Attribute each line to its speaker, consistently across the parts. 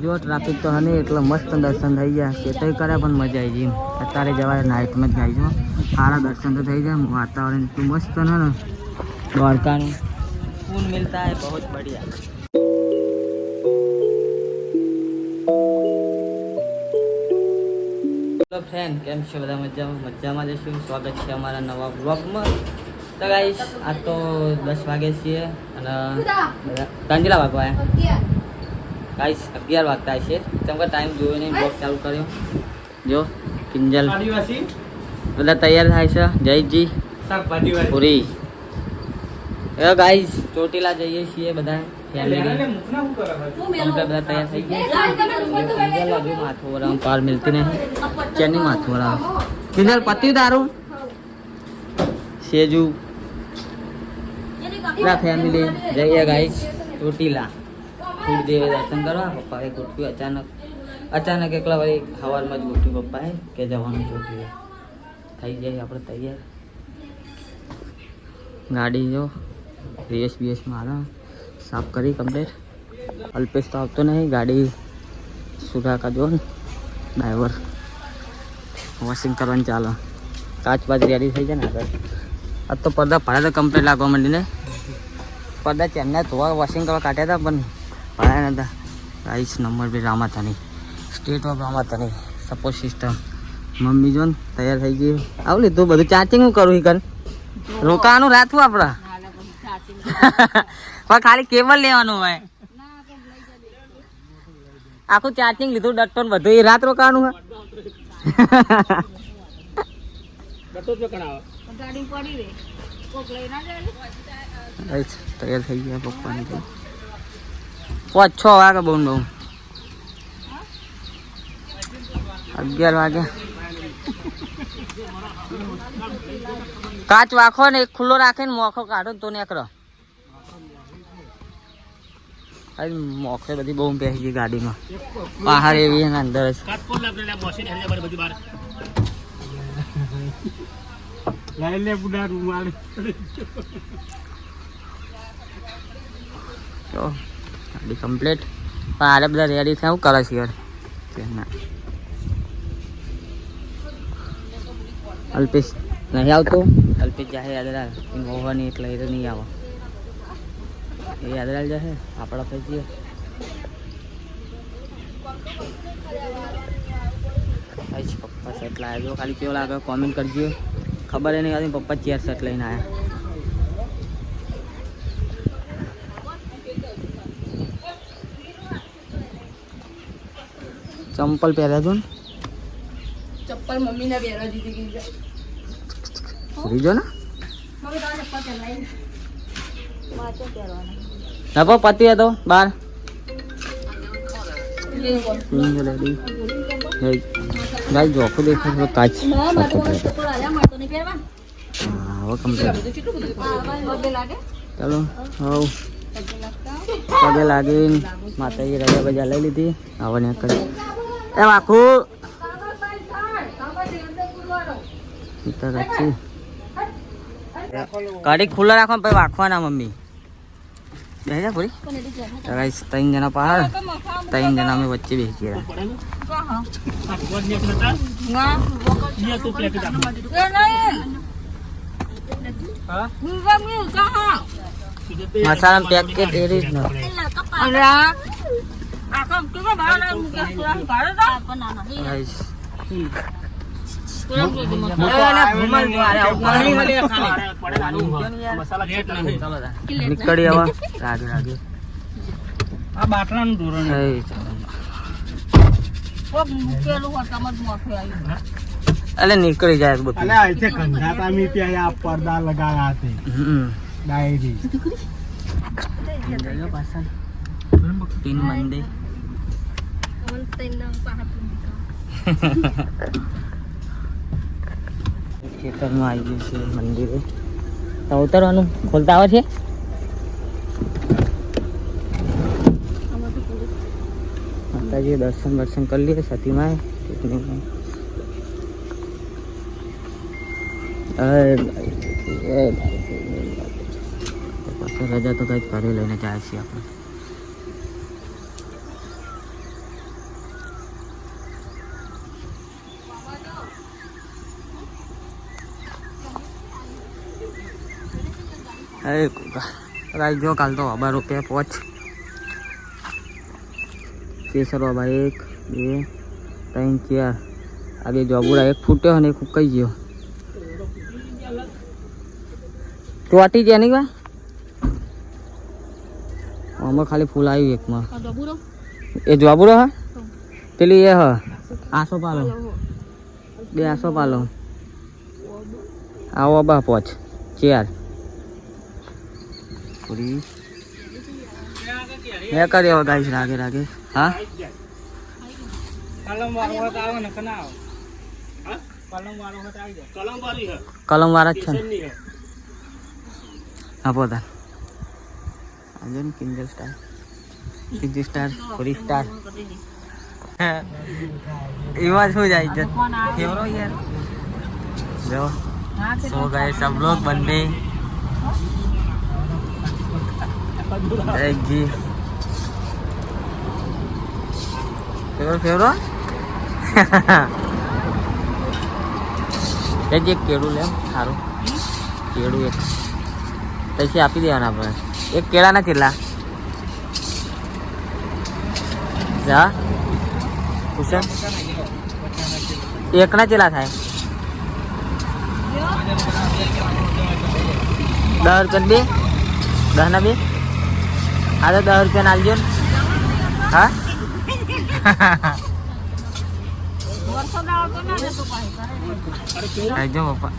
Speaker 1: જો ટ્રાફિક તો હને એટલે મસ્ત દર્શન થઈ ગયા ખેતર કર્યા પણ મજા આવી ગઈ અત્યારે જવાય નાઇટમાં જ જાય છો સારા દર્શન તો થઈ જાય વાતાવરણ એટલું મસ્ત ને દ્વારકાનું સુકૂન મિલતા હૈ બહુ બઢિયા હેલો ફ્રેન્ડ કેમ છો બધા મજામાં જઈશું સ્વાગત છે અમારા નવા બ્લોગમાં તો ગાઈસ આ તો 10 વાગે છીએ અને તાંજલા વાગવા गाइस 11 वागता है चमका टाइम जो नहीं ब्लॉग चालू કર્યો જો કિંજલ આદિવાસી બધા તૈયાર થાય છે જયજી શાકભાજી વાળી પૂરી એ ગાઈસ ચોટીલા જઈએ છીએ બધા ફેમિલી બધા તૈયાર થઈ ગયા કિંજલ અભી માથું પાર મિલતી નહીં ચેની માથું કિંજલ પતિ દારૂ સેજુ બધા ફેમિલી જઈએ ગાઈસ ચોટીલા દેવે દર્શન કરવા પપ્પાએ ગોઠવ્યું અચાનક એકલા ભાઈ સવારમાં જ ગોઠવ્યું પપ્પાએ કે જવાનું ચોટીલા થઈ જાય આપણે તૈયાર ગાડી જો રેસ મારા સાફ કરી કમ્પ્લીટ અલ્પેશ તો આવતો નહીં ગાડી સુધાકા જો ને ડ્રાઈવર વોશિંગ કરવાનું ચાલે કાચ બાજ રેડી થઈ જાય ને આગળ આજ તો પડદા ભાડા તો કમ્પ્લીટ લાગવા માંડીને પડદા ચેન્નાઈ ધોવા વોશિંગ કરવા કાઢ્યા હતા પણ ભાડા નતા રાઈસ નંબર બી રામાતાની સ્ટેટ ઓફ રામાતાની સપોર્ટ સિસ્ટમ મમ્મી જો ને તૈયાર થઈ ગઈ આવું લીધું બધું ચાર્જિંગ હું કરું હિકન રોકાવાનું રાતું આપણા પણ ખાલી કેબલ લેવાનું હોય આખું ચાર્જિંગ લીધું ડટ્ટો ને બધું એ રાત રોકાવાનું હોય તૈયાર થઈ ગયા પપ્પાની તો 5-6 વાગે બહુ 11 વાગે કાચ વાખો ને એક ખુલ્લો રાખે ને મોખો કાઢો તો નીકળો મોખે બધી બહુ બેસી ગઈ ગાડીમાં બહાર એવી એના અંદર ગાડી કમ્પ્લીટ પણ આરે બધા રેડી થયા હું કરે છે યાર અલ્પેશ નહીં આવતો અલ્પેશ જાહે યાદરાલ હોવાની એટલે એ નહીં આવો એ યાદરાલ જાહે આપણા પછી પપ્પા શર્ટ લાવ્યા જો ખાલી કેવો લાગે કોમેન્ટ કરજો ખબર એ નહીં આવતી પપ્પા ચેર શર્ટ લઈને આવ્યા ચંપલ પહેર્યા છો ને
Speaker 2: ચપ્પલ મમ્મી ને પહેરવા દીધી
Speaker 1: રીજો ને
Speaker 2: મમ્મી તારે ચપ્પલ પહેરવાય માથે પહેરવાના
Speaker 1: નકો પતિ હતો બાર ગાઈ જોખું દેખાય કાચ
Speaker 2: ના મારે ચપ્પલ આયા મારે તો નહીં પહેરવા
Speaker 1: હા હવે કમ્પ્લીટ ચાલો હવ પગે લાગીને માતાજી રજા બજા લઈ લીધી આવવાની કરી એ આખું ગાડી ખુલ્લા રાખો પછી વાંખવાના મમ્મી બે જા પૂરી 3 જણા પહાડ 3 જણા અમે વચ્ચે બેસી ગયા મસાલા પેકેટ એ રીત નો નીકળી આવા રાગે રાગે આ બાટલાનું ધોરણ અલે નીકળી જાય બધું અલે આઈતે કંધાતા મી ત્યાં પડદા લગાયા છે ડાયરી જજો પાછળ તીન મંદિર ખેતરમાં આવી ગયું છે મંદિરે તો ઉતરવાનું ખોલતા આવે છે માતાજી દર્શન કરી લઈએ સતીમાં રજા તો કઈ ઘરે લઈને જાય છે આપણે અરે રાઈ જો કાલ તો ₹1 પહોંચ કેસર બાબા 1 2 3 4 આ બે જોબુરા એક ફૂટ્યો અને એક ફૂકાઈ ગયો ચોટી ગયા નહીં ભાઈ આમાં ખાલી ફૂલ આવ્યું એકમાં એ જોબુરો હા પેલી એ હ આસો પાલો બે આસો પાલો આવો બા પહોંચ 4 પૂરી મેં કર્યો ગાઈસ રાગે રાગે હા કલમ વાળા જ છે ને હા પોતા આજે ને કિંજલ સ્ટાર સિદ્ધિ સ્ટાર પૂરી સ્ટાર એમાં શું જાય છે કેવરો યાર જો सो गए सब लोग बंदे जी फेवरो એક કેળું લે સારું કેળું એક પછી આપી દેવાના આપણે એક કેળાના કેટલા જા કુશન એકના કેટલા થાય 10 રૂપિયા બે 10 ના બે આ તો 10 રૂપિયા આલજો ને હા આવજો પપ્પા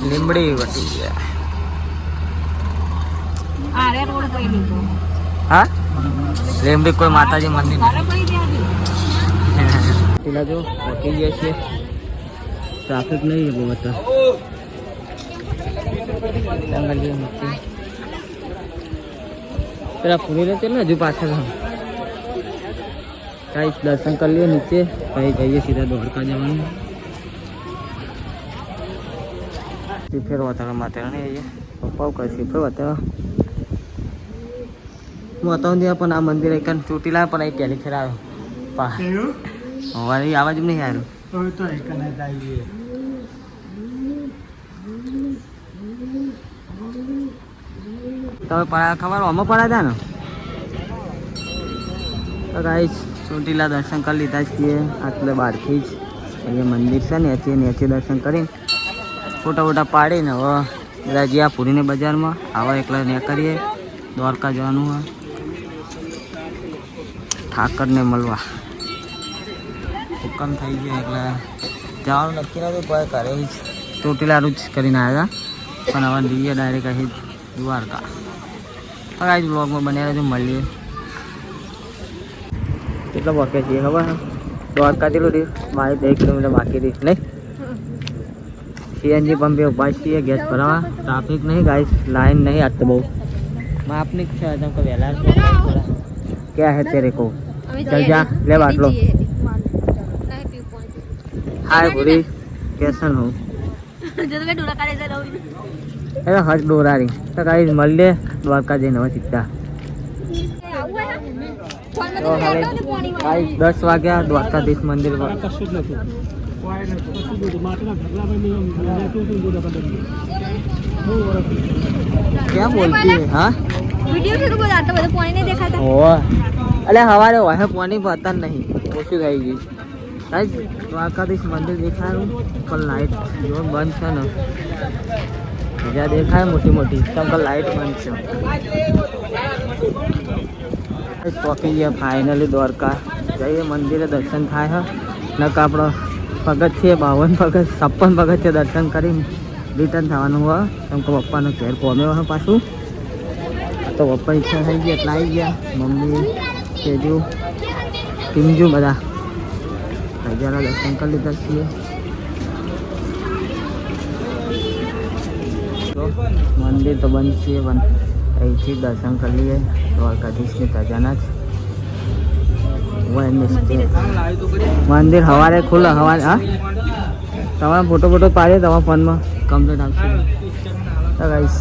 Speaker 1: લીમડી વટી ગયા હા લીમડી કોઈ માતાજી મંદિર પેલા જો પહોંચી ગયા છીએ ટ્રાફિક નહીં બહુ હતા પેલા પૂરી રહેते ને હજુ પાછળ કાંઈ દર્શન કરી લઈએ નીચે પછી જઈએ સીધા દ્વારકા જવાનું શ્રીફળ વાતાવરણ માટે નહીં પપ્પા કરે શ્રીફળ વાતાવરણ હું વાતાવરણ ત્યાં પણ આ મંદિર એક ચોટીલા પણ અહીં પહેલી ફેર આવ્યો પા હવારી આવાજ નહીં આવ્યો તમે પડા ખબર આમાં પડા હતા ને તો ગાઈસ ચોટીલા દર્શન કરી લીધા છીએ આટલે બહારથી જ અહીંયા મંદિર છે ને ત્યાંથી દર્શન કરીને ફોટા વોટા પાડીને હવે બધા જ્યાં પૂરીને બજારમાં આવા એકલા ને કરીએ દ્વારકા જવાનું હોય ઠાકરને મળવા હુકમ થઈ ગયો એટલે જવાનું નક્કી નતું કોઈ કરે જ ચોટીલાનું જ કરીને આવ્યા પણ હવે જઈએ ડાયરેક્ટ અહીં દ્વારકા હવે આજ બ્લોગમાં બન્યા રહેજો મળીએ કેટલો વાગે છીએ ખબર દ્વારકા જેટલું રહ્યું 2 કિલોમીટર બાકી રહ્યું નહીં સીએનજી પંપે ઉભા છીએ ગેસ ભરાવા ટ્રાફિક નહીં ગાઈસ લાઈન નહીં આજ તો બહુ માપની છે तुमको वैला क्या है तेरे को चल जा ले बाटलो हाय पूरी कैसन हो
Speaker 2: जो मैं डोरा काढे जा रही
Speaker 1: अरे हज डोरा रही तो गाइस મળીએ દ્વારકા જઈને હવે સીધા તો હવે ગાઈસ 10 વાગ્યા દ્વારકાધીશ મંદિર પર क्या बोलती है हाँ
Speaker 2: वीडियो से तो बोला आता है पानी नहीं देखा था
Speaker 1: ओ अरे हमारे वहाँ पानी पता नहीं ओછી થઈ ગઈ गाइस દ્વારકાધીશ મંદિર દેખાયું પણ લાઈટ જો બંધ છે ને બીજા દેખાય મોટી મોટી તમકો લાઈટ બંધ છે પહોંચી ગયા ફાઇનલી દ્વારકા જઈએ મંદિરે દર્શન થાય નક આપણો પગથિયે 52 56 પગથિયે દર્શન કરીને રિટર્ન થવાનું હોય કેમ કે પપ્પાનો ઘેર કોમ્યો હોય પાછું તો પપ્પા ઈચ્છા થઈ ગઈ એટલે આવી ગયા મમ્મી તેજુ ટીમજુ બધા હજારા દર્શન કરી લીધા છીએ મંદિર તો બંધ છે પણ અહીંથી દર્શન કરી લઈએ દ્વારકાધીશની ધજાના જ મંદિર સવારે ખુલ્લે સવારે હા તમારા ફોટો પાડીએ તમારા ફોનમાં કમ્પ્લીટ આવશે તો ગાઈસ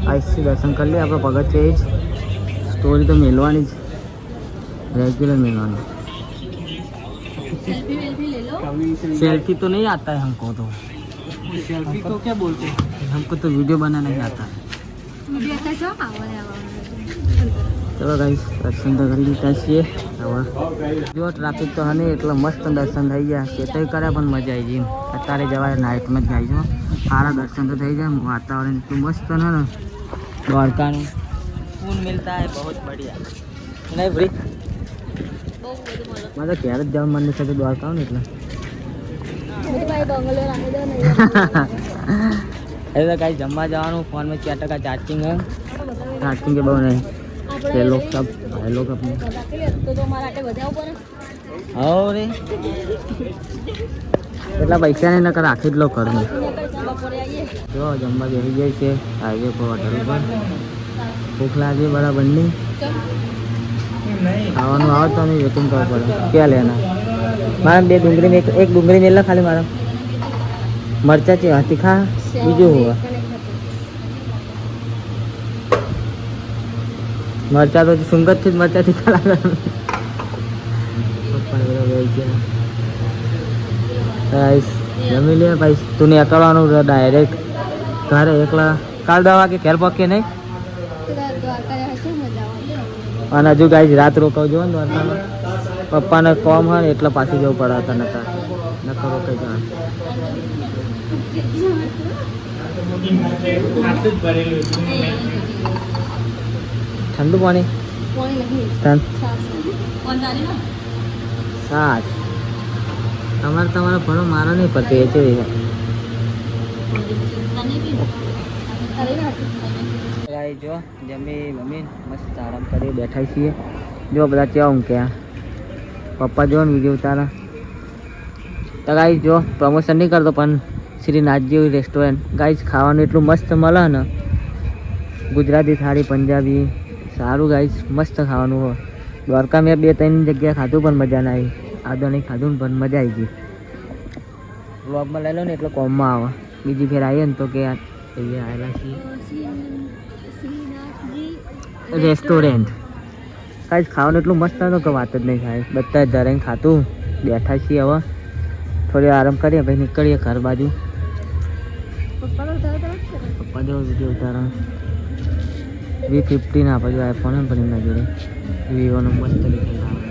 Speaker 1: અહીંથી દર્શન કરી લઈએ આપણે પગથિયે જ સ્ટોરી તો મેળવાની જ રેગ્યુલર મેળવાની
Speaker 2: सेल्फी वेल्फी ले लो
Speaker 1: सेल्फी तो नहीं आता है हमको तो,
Speaker 3: सेल्फी को क्या बोलते हैं?
Speaker 1: हमको तो वीडियो बनाना नहीं आता है.
Speaker 2: વિડીયો તો જો આવડે
Speaker 1: ચલો ગાઈસ દર્શન તો કરી લીધા છીએ. હવે જો ટ્રાફિક તો હને એટલે મસ્ત દર્શન થઈ ગયા. ખેતર કર્યા પણ મજા આવી ગઈ. અત્યારે જવાય નાઇટમાં જ જઈશું. સારા દર્શન તો થઈ જાય. વાતાવરણ એટલું મસ્ત ને દ્વારકાનું સુકૂન મિલતા હે બહુ બઢિયા. નહીં ભાઈ
Speaker 2: બહુ બધું મળે.
Speaker 1: મારે ઘેર જ જવા મન સાથે દ્વારકા ને એટલે
Speaker 2: ભાઈ બંગલો રાખી દો ને
Speaker 1: એટલે કાંઈ જમવા જવાનું. ફોનમાં 4% ચાર્જિંગ હે. चार्जिंग के बहुत नहीं ये लोग सब भाई लोग अपने
Speaker 2: તો મારા માટે વધાવવું પડે.
Speaker 1: और એટલા પૈસા નહીં નકર રાખી જ લો ઘરમાં.
Speaker 2: બપોરે આવીએ
Speaker 1: જો જમવા બેસી જાય છે હાઈવે પર હોટલ પર. ભૂખ લાગી બરાબર નહીં. ખાવાનું આવે તો નહીં વેટિંગ કરવું પડે. ક્યાં લેના મારા 2 ડુંગળી મેં એક ડુંગળી મેં લે ખાલી મારા મરચા છે હાથી ખા બીજું હોવા मरचा तो सुंगत थी मरचा थी खा जमी लिया भाई तूने अकड़वा डायरेक्ट घर एकला काल दवा के खेल पके नहीं અને હજુ ગાઈસ રાત રોકાવજો ને દ્વારકામાં. પપ્પાને કોમ હોય એટલે પાછી જવું પડે હતા નકર રોકાઈ જવાનું. ठंडू पानी सात તમારે તમારો ભણો મારો નહીં પતે એ છે. જો જમી મમ્મી મસ્ત આરામ કરી બેઠા છીએ. જો બધા કેવા ઊંઘ્યા. પપ્પા જો ને વિડીયો ઉતારા. તો ગાઈસ જો પ્રમોશન નહીં કરતો પણ શ્રી નાથજી રેસ્ટોરન્ટ ગાઈસ ખાવાનું એટલું મસ્ત મળે ને. ગુજરાતી થાળી પંજાબી સારું ગાઈસ મસ્ત ખાવાનું હોય. દ્વારકા મેં 2-3 જગ્યા ખાધું પણ મજા ના આવી. આદો નહીં ખાધું ને પણ મજા આવી ગઈ. વ્લોગમાં લઈ લો ને એટલે કોમમાં આવે. બીજી ફેર આવીએ ને તો કે અહીંયા આવેલા છીએ રેસ્ટોરન્ટ. કાંઈ ખાવાનું એટલું મસ્ત હતું કે વાત જ નહીં થાય. બધા ધરાઈને ખાતું બેઠા છીએ. હવે થોડી આરામ કરીએ પછી નીકળીએ ઘર બાજુ. પપ્પા જો વિડીયો ઉતારા V50 ના પછી આઈફોન પણ એમના જોડે વિવોનો મસ્ત રિઝલ્ટ આવે.